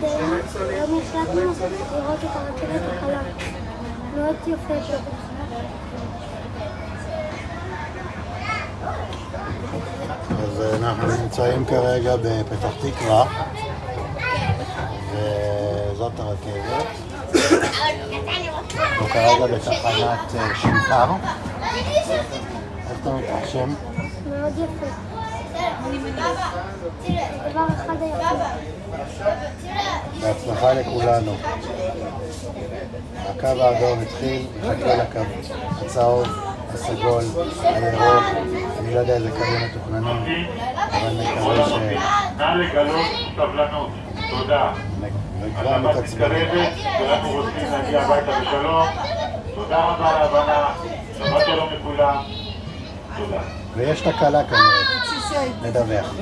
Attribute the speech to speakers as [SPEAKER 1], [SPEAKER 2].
[SPEAKER 1] כדי היום החלטנו לראות את הרכבת הקלה. מאוד יפה פה.
[SPEAKER 2] אז אנחנו נמצאים כרגע בפתח תקווה, וזאת הרכבת. אנחנו כרגע בתחנת שנקר. איך אתה מתרשם?
[SPEAKER 1] מאוד יפה. דבר אחד היפה.
[SPEAKER 2] בהצלחה לכולנו. הקו האדום התחיל, מחכה לקו הצהוב, הסגול, הירוק. אני לא יודע איזה קווים מתוכננים, אבל נקווה
[SPEAKER 3] נא לגלות סבלנות. תודה.
[SPEAKER 2] וכבר מתעצבנים.
[SPEAKER 3] כולנו רוצים להגיע הביתה בשלום. תודה רבה על ההבנה. שבת שלום לכולם. תודה.
[SPEAKER 2] ויש תקלה כנראה. נדווח.